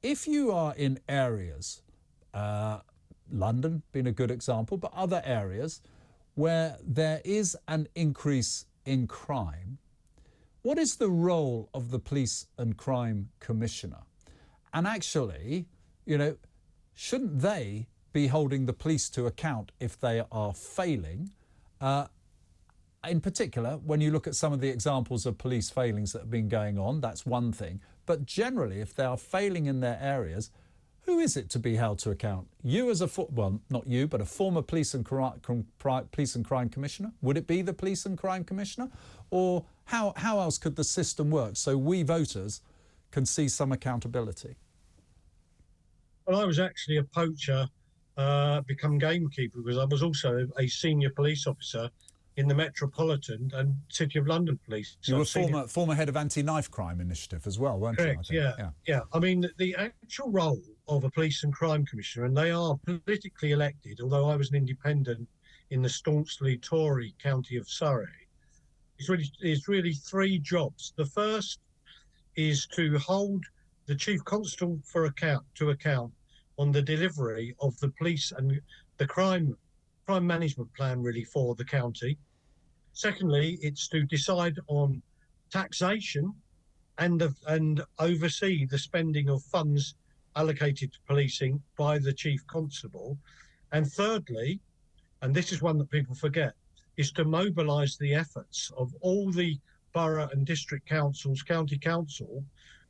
if you are in areas, London being a good example, but other areas where there is an increase in crime, what is the role of the Police and Crime Commissioner? And actually, you know, shouldn't they be holding the police to account if they are failing? In particular, when you look at some of the examples of police failings that have been going on, that's one thing. But generally, if they are failing in their areas, who is it to be held to account? You as a, well, not you, but a former police and crime commissioner? Would it be the police and crime commissioner? Or how else could the system work so we voters can see some accountability? Well, I was actually a poacher, become gamekeeper, because I was also a senior police officer in the Metropolitan and City of London Police. You were former head of anti-knife crime initiative as well, weren't Correct, you? Yeah. I mean, the actual role of a police and crime commissioner, and they are politically elected, although I was an independent in the staunchly Tory county of Surrey, is really three jobs. The first is to hold the chief constable to account on the delivery of the police and the crime management plan, really, for the county. Secondly, it's to decide on taxation and oversee the spending of funds allocated to policing by the chief constable. And thirdly, and this is one that people forget, is to mobilise the efforts of all the borough and district councils, county council,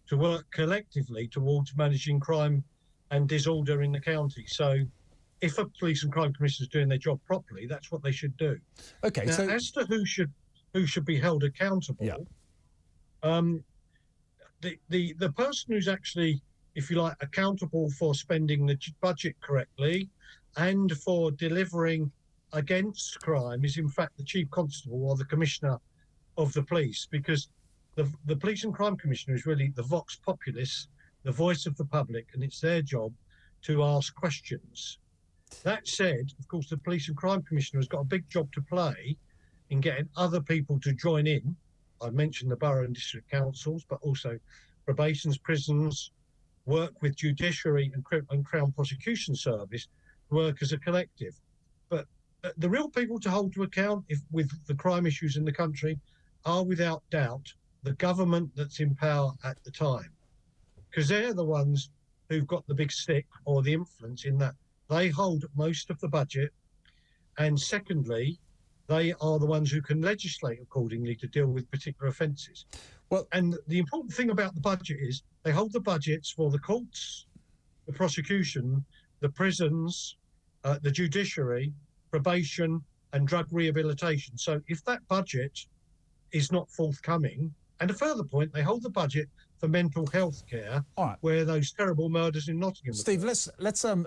to work collectively towards managing crime and disorder in the county. So if a police and crime commissioner is doing their job properly, that's what they should do. Okay. Now, so as to who should be held accountable, the person who's actually, if you like, accountable for spending the budget correctly and for delivering against crime is in fact the chief constable or the commissioner of the police, because the police and crime commissioner is really the vox populis, the voice of the public, and it's their job to ask questions. That said, of course, the police and crime commissioner has got a big job to play in getting other people to join in. I mentioned the borough and district councils, but also probations, prisons, work with judiciary and Crown Prosecution Service, work as a collective. But the real people to hold to account with the crime issues in the country are, without doubt, the government that's in power at the time, because they're the ones who've got the big stick or the influence in that. They hold most of the budget, and secondly, they are the ones who can legislate accordingly to deal with particular offences. Well, and the important thing about the budget is they hold the budgets for the courts, the prosecution, the prisons, the judiciary, probation, and drug rehabilitation. So if that budget is not forthcoming, and a further point, they hold the budget for mental health care, where those terrible murders in Nottingham. Steve, let's thank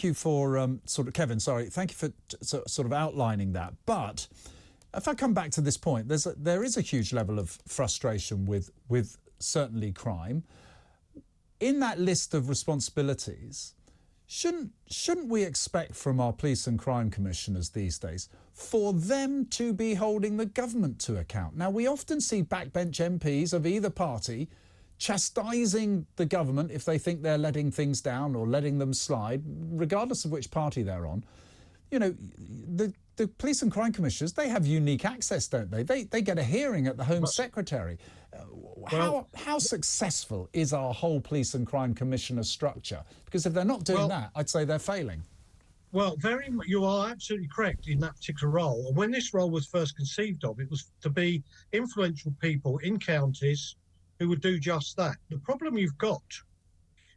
you for thank you for sort of outlining that. But if I come back to this point, there is a huge level of frustration with certainly crime. In that list of responsibilities, shouldn't we expect from our police and crime commissioners these days for them to be holding the government to account? Now, we often see backbench MPs of either party chastising the government if they think they're letting things down or letting them slide, regardless of which party they're on. You know, the police and crime commissioners, they have unique access, don't they? They get a hearing at the Home Secretary. How successful is our whole police and crime commissioner structure? Because if they're not doing that, I'd say they're failing. Well, you are absolutely correct in that particular role. And when this role was first conceived of, it was to be influential people in counties who would do just that. The problem you've got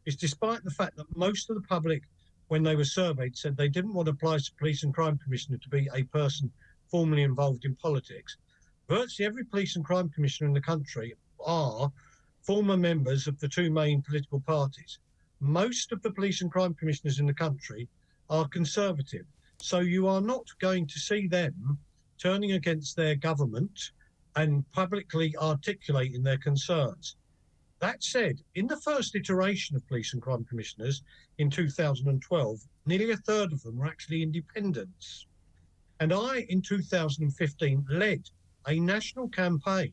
is, despite the fact that most of the public, when they were surveyed, said they didn't want a police and crime commissioner to be a person formally involved in politics, virtually every police and crime commissioner in the country are former members of the two main political parties. Most of the police and crime commissioners in the country are Conservative. So you are not going to see them turning against their government and publicly articulating their concerns. That said, in the first iteration of police and crime commissioners in 2012, nearly a third of them were actually independents. And I, in 2015, led a national campaign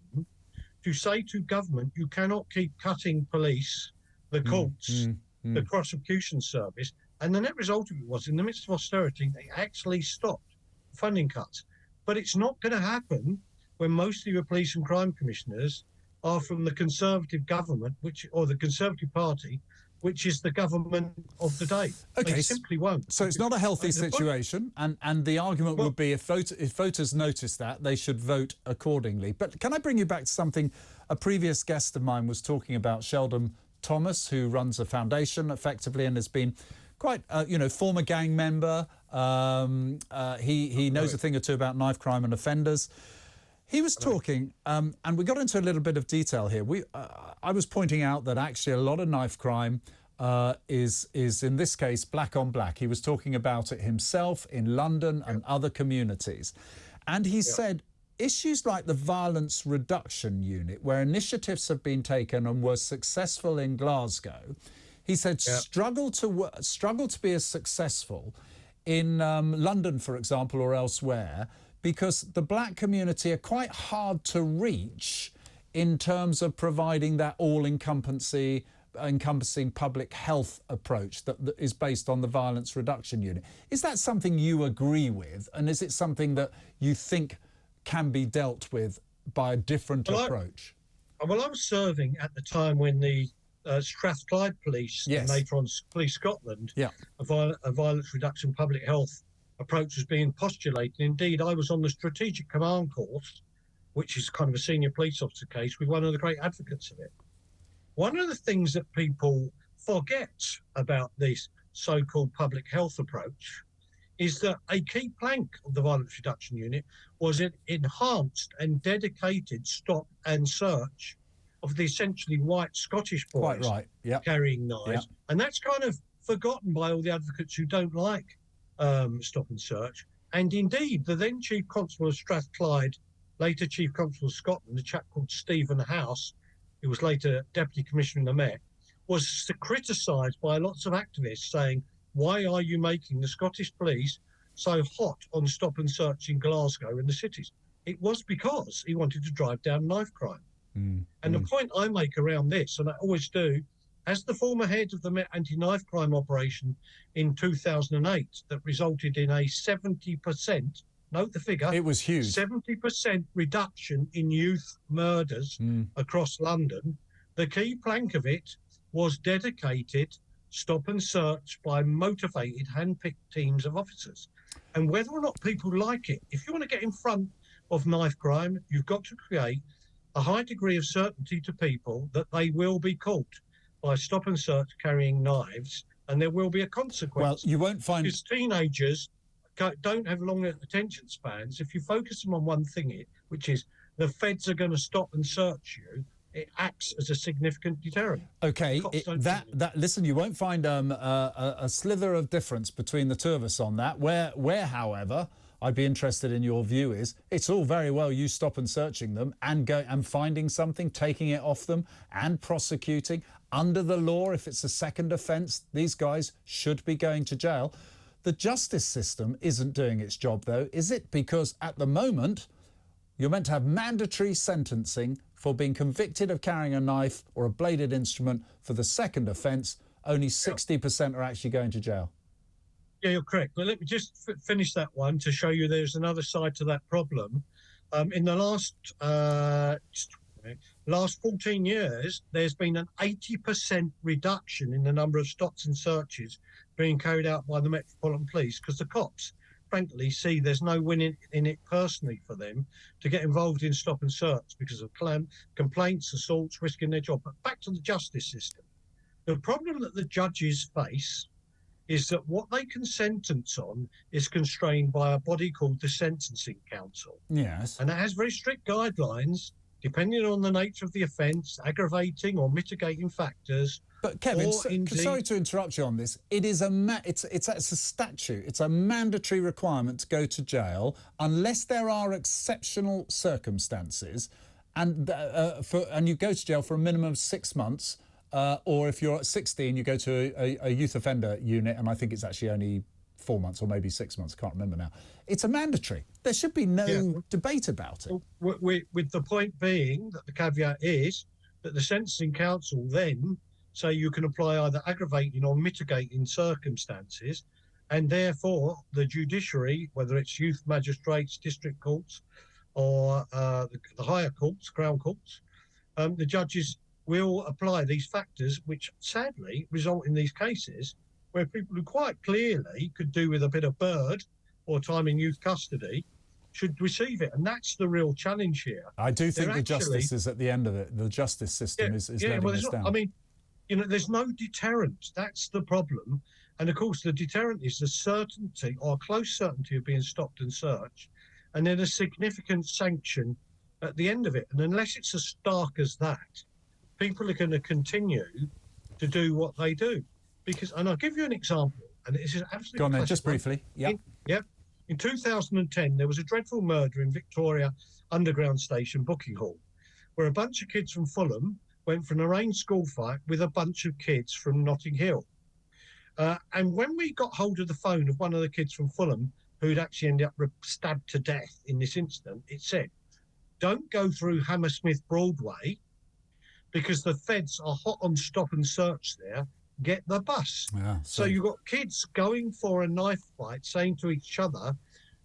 to say to government, you cannot keep cutting police, the courts, the prosecution service. And the net result of it was, in the midst of austerity, they actually stopped funding cuts. But it's not going to happen when most of your police and crime commissioners are from the Conservative government, or the Conservative Party, which is the government of the day. Okay, they simply won't. So it's not a healthy situation, and the argument would be if voters notice that, they should vote accordingly. But can I bring you back to something a previous guest of mine was talking about, Sheldon Thomas, who runs a foundation effectively and has been quite, former gang member. He knows a thing or two about knife crime and offenders. He was talking, and we got into a little bit of detail here. I was pointing out that actually a lot of knife crime is in this case black on black. He was talking about it himself in London and other communities, and he said issues like the Violence Reduction Unit, where initiatives have been taken and were successful in Glasgow, he said struggle to be as successful in London, for example, or elsewhere, because the black community are quite hard to reach in terms of providing that all-encompassing public health approach that is based on the Violence Reduction Unit. Is that something you agree with? And is it something that you think can be dealt with by a different approach? I was serving at the time when the Strathclyde Police, and later on Police Scotland, a violence reduction public health approach was being postulated. Indeed, I was on the Strategic Command course, which is kind of a senior police officer case, with one of the great advocates of it. One of the things that people forget about this so-called public health approach is that a key plank of the Violence Reduction Unit was an enhanced and dedicated stop and search of the essentially white Scottish boys carrying knives. And that's kind of forgotten by all the advocates who don't like stop and search. And indeed, the then Chief Constable of Strathclyde, later Chief Constable of Scotland, a chap called Stephen House, who was later Deputy Commissioner in the Met, was criticised by lots of activists saying, why are you making the Scottish police so hot on stop and search in Glasgow and the cities? It was because he wanted to drive down knife crime. And the point I make around this, and I always do, as the former head of the Met anti-knife crime operation in 2008 that resulted in a 70%, note the figure, it was huge, 70% reduction in youth murders across London, the key plank of it was dedicated stop and search by motivated, hand-picked teams of officers. And whether or not people like it, if you want to get in front of knife crime, you've got to create a high degree of certainty to people that they will be caught by stop and search carrying knives, and there will be a consequence. Well, you won't find... Because teenagers don't have long attention spans. If you focus them on one thing, which is the feds are going to stop and search you, it acts as a significant deterrent. Okay, listen, you won't find a slither of difference between the two of us on that. Where, however, I'd be interested in your view is, it's all very well you stop and searching them and finding something, taking it off them and prosecuting. Under the law, if it's a second offence, these guys should be going to jail. The justice system isn't doing its job, though, is it? Because at the moment, you're meant to have mandatory sentencing for being convicted of carrying a knife or a bladed instrument for the second offence. Only 60% are actually going to jail. Yeah, you're correct. But let me just finish that one to show you there's another side to that problem. In the last 14 years, there's been an 80% reduction in the number of stops and searches being carried out by the Metropolitan Police, because the cops, frankly, see there's no win in it personally for them to get involved in stop and search because of complaints, assaults, risking their job. But back to the justice system. The problem that the judges face is that what they can sentence on is constrained by a body called the Sentencing Council. Yes. And it has very strict guidelines, depending on the nature of the offence, aggravating or mitigating factors. But Kevin, sorry to interrupt you on this. It is it's a statute. It's a mandatory requirement to go to jail unless there are exceptional circumstances, and you go to jail for a minimum of 6 months. Or if you're at 16, you go to a youth offender unit, and I think it's actually only 4 months or maybe 6 months, can't remember now. It's a mandatory. There should be no debate about it. With the point being that the caveat is that the sentencing council then say you can apply either aggravating or mitigating circumstances, and therefore the judiciary, whether it's youth magistrates, district courts, or the higher courts, Crown courts, the judges will apply these factors, which sadly result in these cases where people who quite clearly could do with a bit of bird or time in youth custody should receive it. And that's the real challenge here. I do think the justice is at the end of it. The justice system is letting us down. I mean, there's no deterrent. That's the problem. And of course, the deterrent is the certainty or close certainty of being stopped and searched, and then a significant sanction at the end of it. And unless it's as stark as that, people are going to continue to do what they do. Because, and I'll give you an example, and this is absolutely... Go on then, just briefly. In 2010, there was a dreadful murder in Victoria Underground Station booking hall, where a bunch of kids from Fulham went for an arranged school fight with a bunch of kids from Notting Hill. And when we got hold of the phone of one of the kids from Fulham, who'd actually ended up stabbed to death in this incident, it said, don't go through Hammersmith Broadway because the feds are hot on stop and search there. Get the bus. So you've got kids going for a knife fight, saying to each other,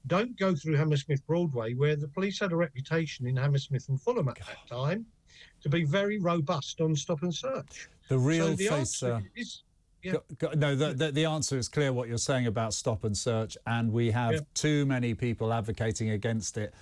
don't go through Hammersmith Broadway, where the police had a reputation in Hammersmith and Fulham at that time to be very robust on stop and search. The real face... No, the answer is clear what you're saying about stop and search, and we have too many people advocating against it.